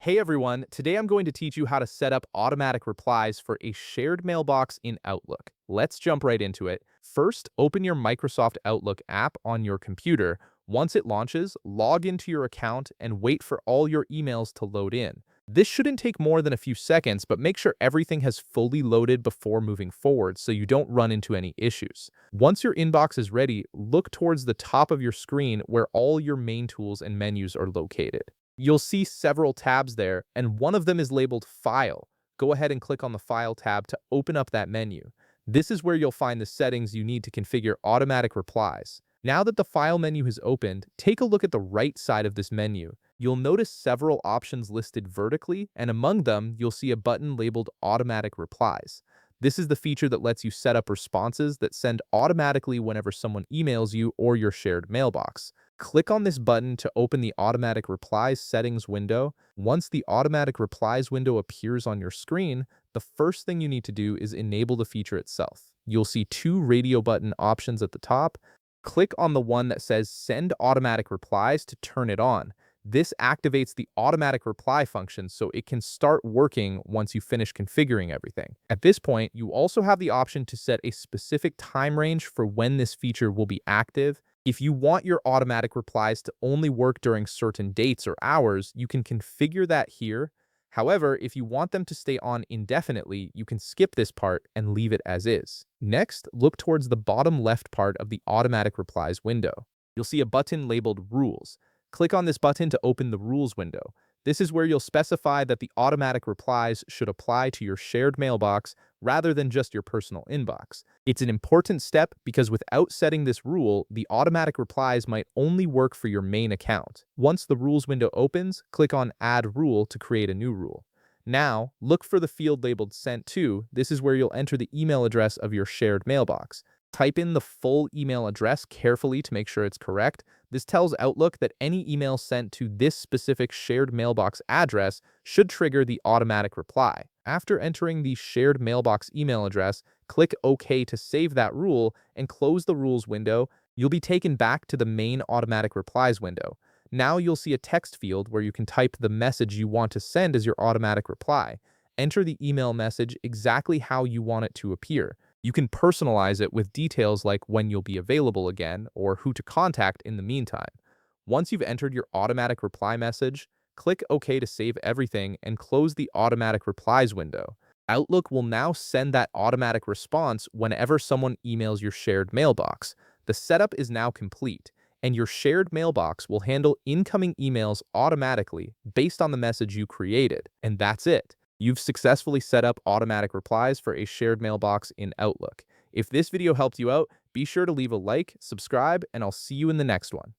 Hey everyone, today I'm going to teach you how to set up automatic replies for a shared mailbox in Outlook. Let's jump right into it. First, open your Microsoft Outlook app on your computer. Once it launches, log into your account and wait for all your emails to load in. This shouldn't take more than a few seconds, but make sure everything has fully loaded before moving forward so you don't run into any issues. Once your inbox is ready, look towards the top of your screen where all your main tools and menus are located. You'll see several tabs there, and one of them is labeled File. Go ahead and click on the File tab to open up that menu. This is where you'll find the settings you need to configure automatic replies. Now that the File menu is opened, take a look at the right side of this menu. You'll notice several options listed vertically, and among them, you'll see a button labeled Automatic Replies. This is the feature that lets you set up responses that send automatically whenever someone emails you or your shared mailbox. Click on this button to open the Automatic Replies settings window. Once the Automatic Replies window appears on your screen, the first thing you need to do is enable the feature itself. You'll see two radio button options at the top. Click on the one that says Send Automatic Replies to turn it on. This activates the automatic reply function so it can start working once you finish configuring everything. At this point, you also have the option to set a specific time range for when this feature will be active. If you want your automatic replies to only work during certain dates or hours, you can configure that here. However, if you want them to stay on indefinitely, you can skip this part and leave it as is. Next, look towards the bottom left part of the automatic replies window. You'll see a button labeled Rules. Click on this button to open the Rules window. This is where you'll specify that the automatic replies should apply to your shared mailbox rather than just your personal inbox. It's an important step because without setting this rule, the automatic replies might only work for your main account. Once the Rules window opens, click on Add Rule to create a new rule. Now, look for the field labeled Sent To. This is where you'll enter the email address of your shared mailbox. Type in the full email address carefully to make sure it's correct. This tells Outlook that any email sent to this specific shared mailbox address should trigger the automatic reply. After entering the shared mailbox email address, click OK to save that rule and close the rules window. You'll be taken back to the main automatic replies window. Now you'll see a text field where you can type the message you want to send as your automatic reply. Enter the email message exactly how you want it to appear. You can personalize it with details like when you'll be available again or who to contact in the meantime. Once you've entered your automatic reply message, click OK to save everything and close the automatic replies window. Outlook will now send that automatic response whenever someone emails your shared mailbox. The setup is now complete, and your shared mailbox will handle incoming emails automatically based on the message you created. And that's it. You've successfully set up automatic replies for a shared mailbox in Outlook. If this video helped you out, be sure to leave a like, subscribe, and I'll see you in the next one.